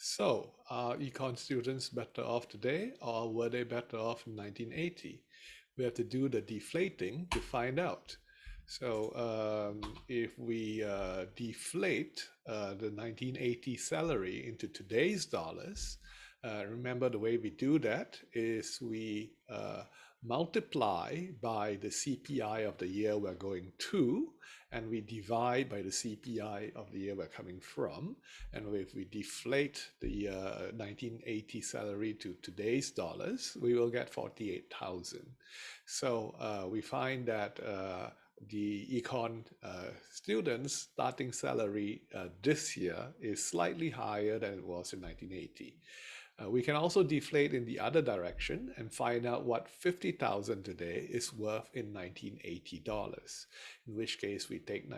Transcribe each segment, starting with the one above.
So, are econ students better off today or were they better off in 1980? We have to do the deflating to find out. So, if we deflate the 1980 salary into today's dollars, remember the way we do that is we multiply by the CPI of the year we're going to, and we divide by the CPI of the year we're coming from. And if we deflate the 1980 salary to today's dollars, we will get 48,000. So we find that the econ students' starting salary this year is slightly higher than it was in 1980. We can also deflate in the other direction and find out what 50,000 today is worth in 1980 dollars. In which case we take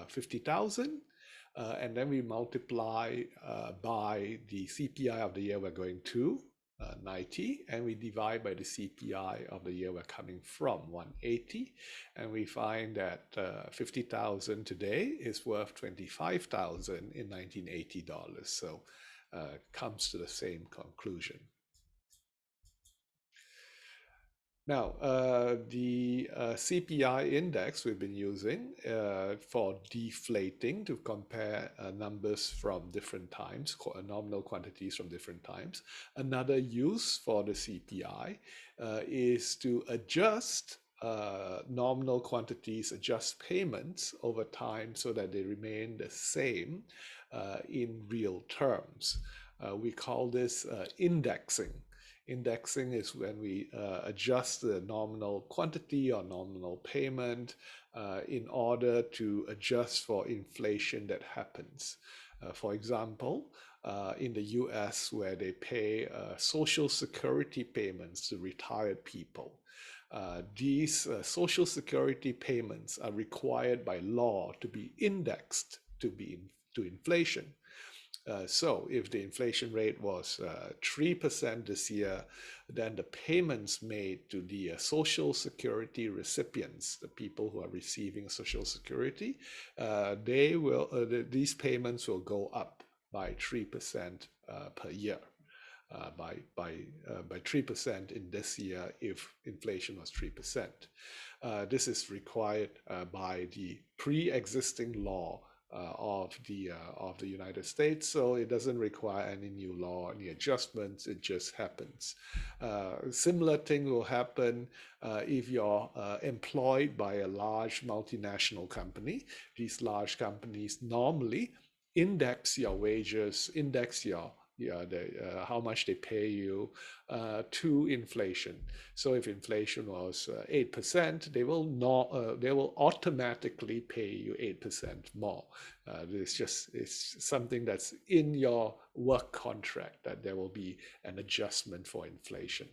50,000 and then we multiply by the CPI of the year we're going to, 90, and we divide by the CPI of the year we're coming from, 180, and we find that 50,000 today is worth 25,000 in 1980 dollars. So comes to the same conclusion. Now, the CPI index we've been using for deflating to compare numbers from different times, nominal quantities from different times. Another use for the CPI is to adjust nominal quantities, adjust payments over time so that they remain the same in real terms. We call this indexing. Indexing is when we adjust the nominal quantity or nominal payment in order to adjust for inflation that happens. For example, in the US, where they pay Social Security payments to retired people, these Social Security payments are required by law to be indexed to inflation. So if the inflation rate was 3% this year, then the payments made to the Social Security recipients, the people who are receiving Social Security, these payments will go up by 3% per year. By 3% in this year if inflation was 3%. This is required by the pre-existing law of the United States, so it doesn't require any new law, any adjustments. It just happens. Similar thing will happen if you're employed by a large multinational company. These large companies normally index your wages, index your how much they pay you to inflation. So if inflation was 8%, they will automatically pay you 8% more. It's something that's in your work contract that there will be an adjustment for inflation.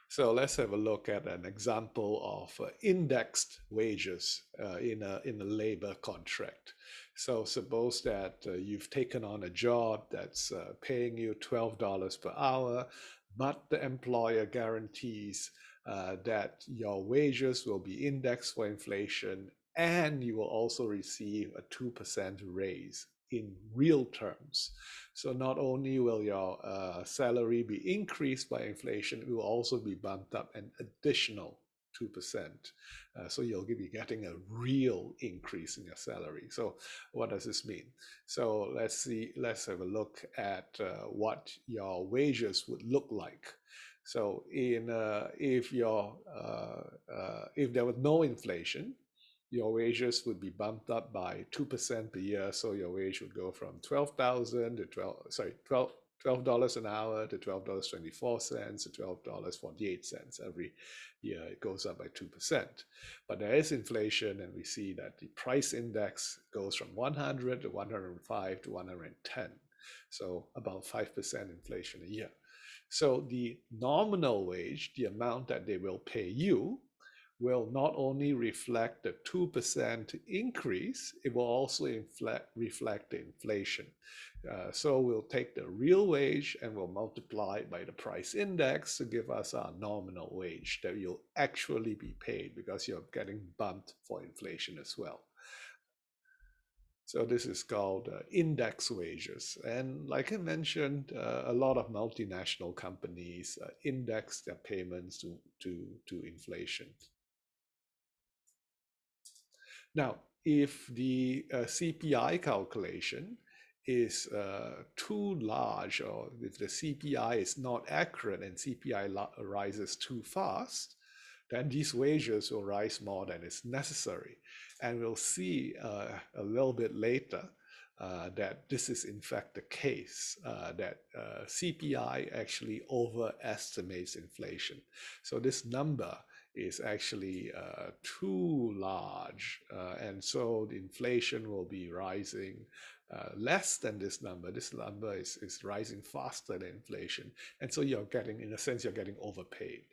So let's have a look at an example of indexed wages in a labor contract. So suppose that you've taken on a job that's paying you $12 per hour, but the employer guarantees that your wages will be indexed for inflation and you will also receive a 2% raise in real terms. So not only will your salary be increased by inflation, it will also be bumped up an additional 2%. So you'll be getting a real increase in your salary. So what does this mean? So let's have a look at what your wages would look like. So if there was no inflation, your wages would be bumped up by 2% per year. So your wage would go from $12,000 to $12 an hour to $12.24 to $12.48 every year. It goes up by 2%. But there is inflation, and we see that the price index goes from 100 to 105 to 110. So about 5% inflation a year. So the nominal wage, the amount that they will pay you, will not only reflect the 2% increase, it will also reflect the inflation. So we'll take the real wage and we'll multiply it by the price index to give us our nominal wage that you'll actually be paid because you're getting bumped for inflation as well. So this is called index wages. And like I mentioned, a lot of multinational companies index their payments to inflation. Now, if the CPI calculation is too large, or if the CPI is not accurate and CPI rises too fast, then these wages will rise more than is necessary. And we'll see a little bit later that this is in fact the case, that CPI actually overestimates inflation. So this number is actually too large, and so the inflation will be rising less than this number. This number is rising faster than inflation, and so you're getting, in a sense, you're getting overpaid.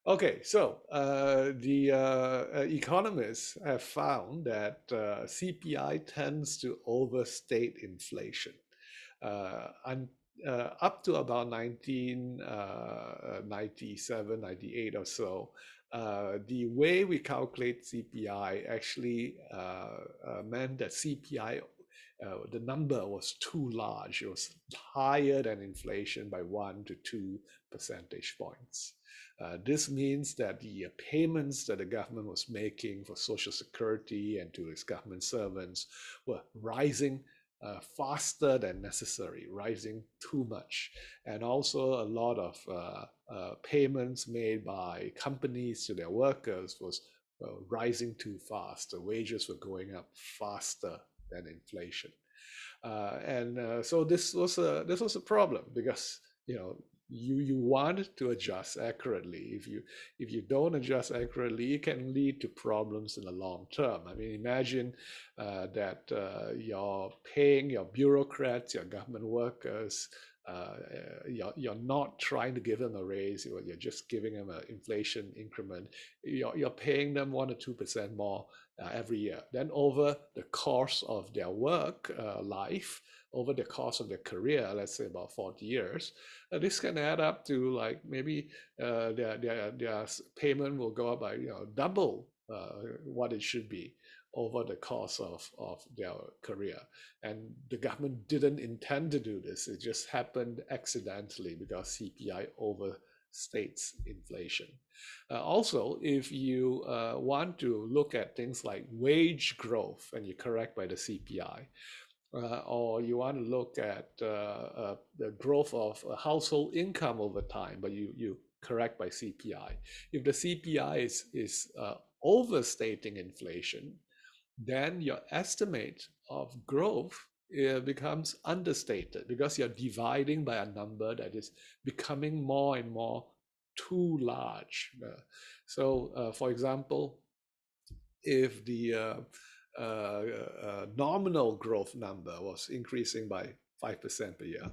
Okay, so the economists have found that CPI tends to overstate inflation. And up to about 1997, 98 or so, the way we calculate CPI actually meant that CPI, the number was too large. It was higher than inflation by 1 to 2 percentage points. This means that the payments that the government was making for Social Security and to its government servants were rising faster than necessary, rising too much. And also a lot of payments made by companies to their workers was rising too fast. The wages were going up faster than inflation. So this was a problem, because you want to adjust accurately. If you don't adjust accurately, it can lead to problems in the long term. I mean, imagine that you're paying your bureaucrats, your government workers. You're not trying to give them a raise. You're just giving them an inflation increment. You're paying them 1 or 2% more every year. Then over the course of their work life, over the course of their career, let's say about 40 years, this can add up to, like, maybe their payment will go up by double what it should be over the course of their career. And the government didn't intend to do this. It just happened accidentally because CPI overstates inflation. Also, if you want to look at things like wage growth and you correct by the CPI, or you want to look at the growth of household income over time, but you correct by CPI. If the CPI is overstating inflation, then your estimate of growth becomes understated, because you're dividing by a number that is becoming more and more too large. For example, if the nominal growth number was increasing by 5% per year,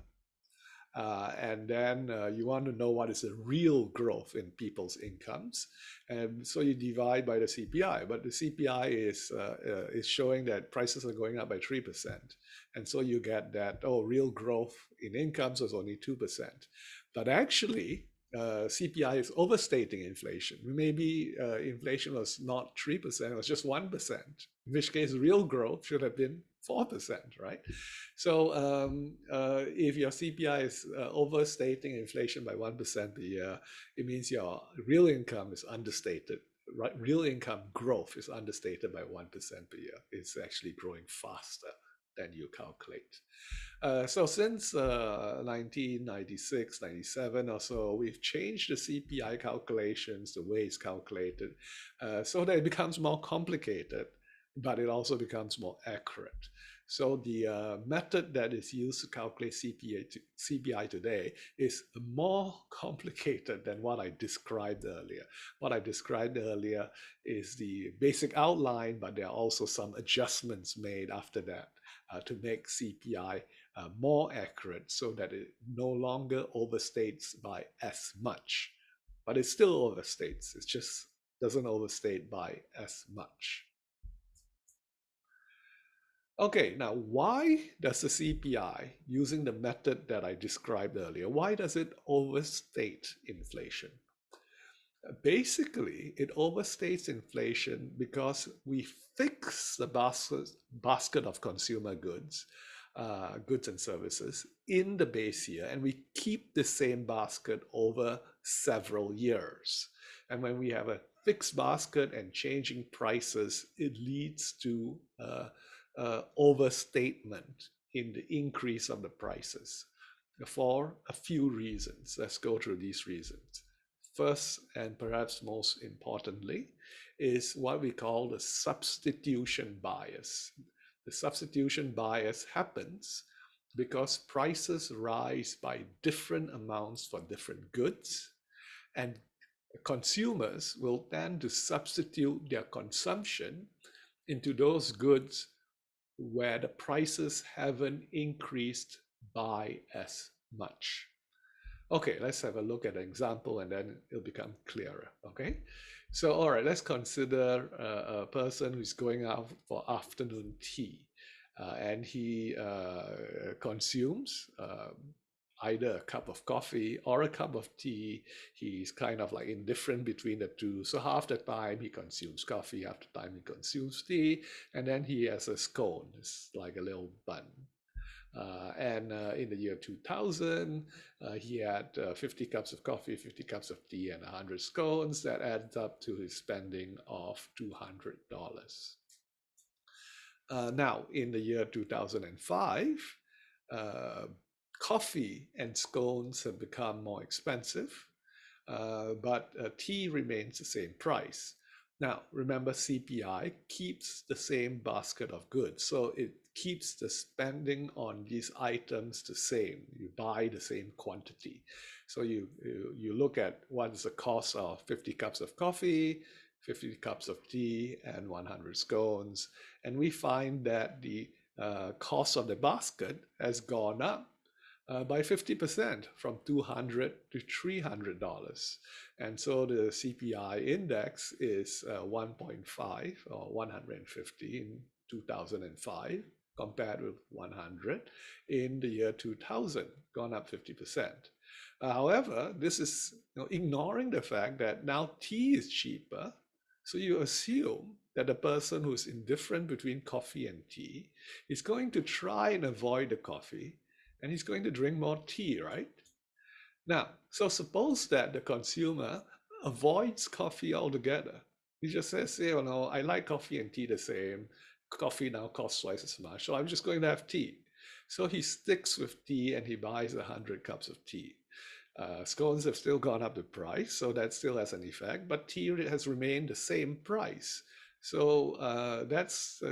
and then you want to know what is the real growth in people's incomes, and so you divide by the CPI. But the CPI is showing that prices are going up by 3%, and so you get that, oh, real growth in incomes was only 2%. But actually, CPI is overstating inflation. Maybe inflation was not 3%, it was just 1%, in which case real growth should have been 4%, right? So if your CPI is overstating inflation by 1% per year, it means your real income is understated. Right? Real income growth is understated by 1% per year. It's actually growing faster than you calculate. So since 1996, 97 or so, we've changed the CPI calculations, the way it's calculated, so that it becomes more complicated, but it also becomes more accurate. So the method that is used to calculate CPI today is more complicated than what I described earlier. What I described earlier is the basic outline, but there are also some adjustments made after that to make CPI more accurate, so that it no longer overstates by as much. But it still overstates. It just doesn't overstate by as much. Okay, now why does the CPI, using the method that I described earlier, why does it overstate inflation? Basically, it overstates inflation because we fix the basket of consumer goods, goods and services in the base year, and we keep the same basket over several years. And when we have a fixed basket and changing prices, it leads to overstatement in the increase of the prices for a few reasons. Let's go through these reasons. First, and perhaps most importantly, is what we call the substitution bias. The substitution bias happens because prices rise by different amounts for different goods, and consumers will tend to substitute their consumption into those goods where the prices haven't increased by as much. Okay, let's have a look at an example and then it'll become clearer. Okay, so all right, let's consider a person who's going out for afternoon tea and he consumes either a cup of coffee or a cup of tea. He's kind of like indifferent between the two. So half the time he consumes coffee, half the time he consumes tea, and then he has a scone. It's like a little bun. And in the year 2000, he had 50 cups of coffee, 50 cups of tea, and 100 scones. That adds up to his spending of $200. Now, in the year 2005, uh, coffee and scones have become more expensive, but tea remains the same price. Now, remember, CPI keeps the same basket of goods, so it keeps the spending on these items the same. You buy the same quantity. So you look at what is the cost of 50 cups of coffee, 50 cups of tea, and 100 scones. And we find that the cost of the basket has gone up by 50% from $200 to $300. And so the CPI index is 1.5 or 150 in 2005 compared with 100 in the year 2000, gone up 50%. However, this is ignoring the fact that now tea is cheaper. So you assume that the person who's indifferent between coffee and tea is going to try and avoid the coffee and he's going to drink more tea, right? Now, so suppose that the consumer avoids coffee altogether. He just says, you know, I like coffee and tea the same. Coffee now costs twice as much, so I'm just going to have tea. So he sticks with tea and he buys 100 cups of tea. Scones have still gone up the price, so that still has an effect, but tea has remained the same price. So that's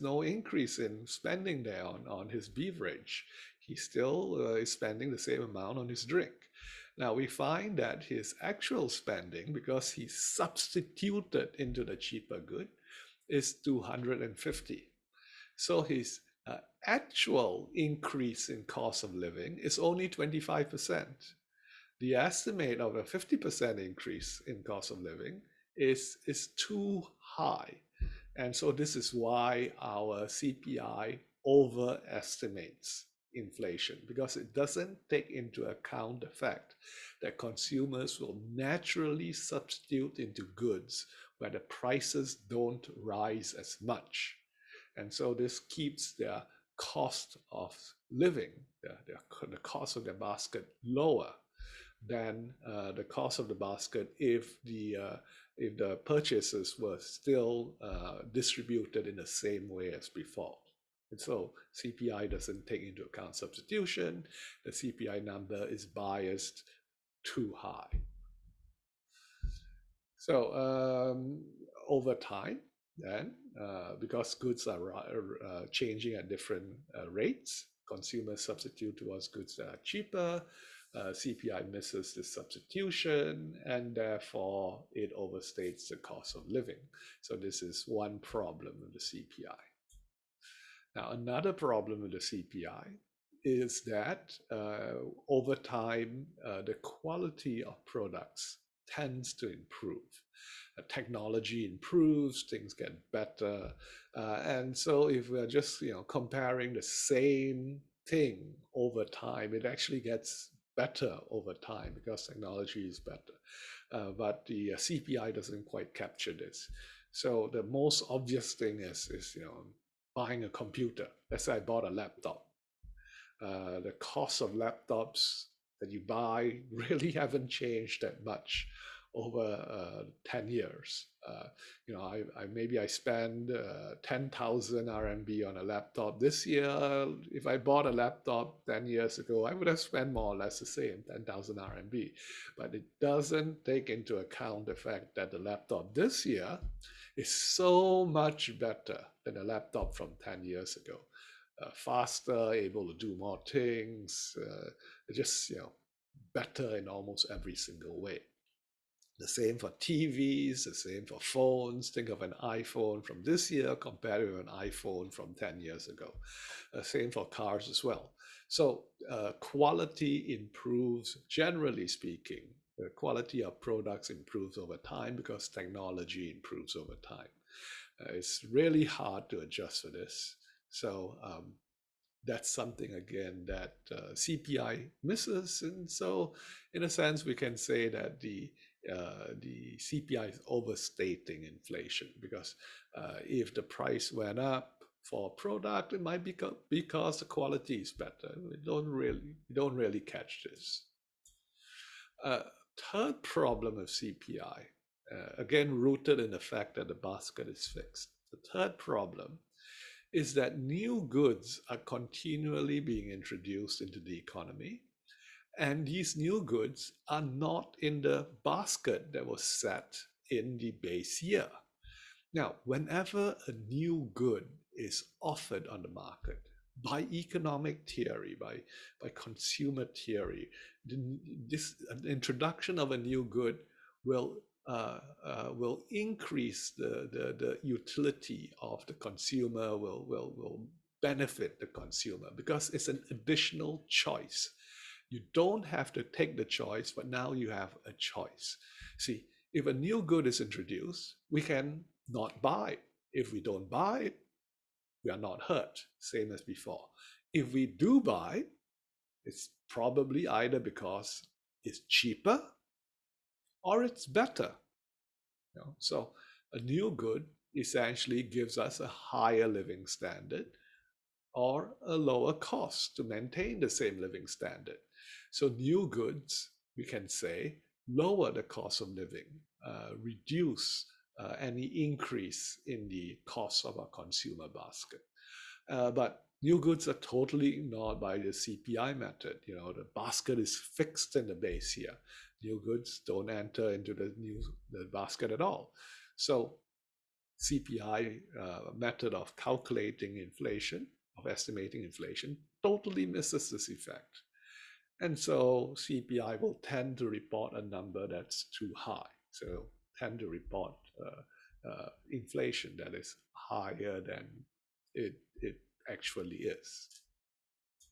no increase in spending there on his beverage. He still is spending the same amount on his drink. Now we find that his actual spending, because he substituted into the cheaper good, is 250. So his actual increase in cost of living is only 25%. The estimate of a 50% increase in cost of living is too high. And so this is why our CPI overestimates inflation, because it doesn't take into account the fact that consumers will naturally substitute into goods where the prices don't rise as much. And so this keeps their cost of living, the cost of their basket lower than the cost of the basket if the purchases were still distributed in the same way as before. And so CPI doesn't take into account substitution. The CPI number is biased too high. So over time, then, because goods are changing at different rates, consumers substitute towards goods that are cheaper. CPI misses the substitution, and therefore it overstates the cost of living. So this is one problem with the CPI. Now, another problem with the CPI is that over time, the quality of products tends to improve. Technology improves, things get better. And so if we're just comparing the same thing over time, it actually gets better over time because technology is better. but the CPI doesn't quite capture this. So the most obvious thing is buying a computer. Let's say I bought a laptop. The cost of laptops that you buy really haven't changed that much over 10 years. I maybe I spend 10,000 RMB on a laptop this year. If I bought a laptop 10 years ago, I would have spent more or less the same 10,000 RMB. But it doesn't take into account the fact that the laptop this year is so much better than a laptop from 10 years ago. Faster, able to do more things, just better in almost every single way. The same for TVs, the same for phones. Think of an iPhone from this year compared to an iPhone from 10 years ago. Same for cars as well. So quality improves, generally speaking. The quality of products improves over time because technology improves over time. It's really hard to adjust for this. So that's something again that CPI misses, and so in a sense we can say that the CPI is overstating inflation because if the price went up for a product, it might be because the quality is better. We don't really catch this. Uh, Third problem of CPI, again rooted in the fact that the basket is fixed. The third problem is that new goods are continually being introduced into the economy, and these new goods are not in the basket that was set in the base year. Now, whenever a new good is offered on the market by economic theory, by consumer theory, this introduction of a new good will will increase the utility of the consumer, will benefit the consumer because it's an additional choice. You don't have to take the choice, but now you have a choice. See, if a new good is introduced, we can not buy. If we don't buy, we are not hurt, same as before. If we do buy, it's probably either because it's cheaper or it's better. So a new good essentially gives us a higher living standard or a lower cost to maintain the same living standard. So new goods, we can say, lower the cost of living, reduce any increase in the cost of our consumer basket. But new goods are totally ignored by the CPI method. The basket is fixed in the base year. New goods don't enter into the basket at all. So CPI method of calculating inflation, of estimating inflation, totally misses this effect. And so CPI will tend to report a number that's too high. So tend to report inflation that is higher than it actually is.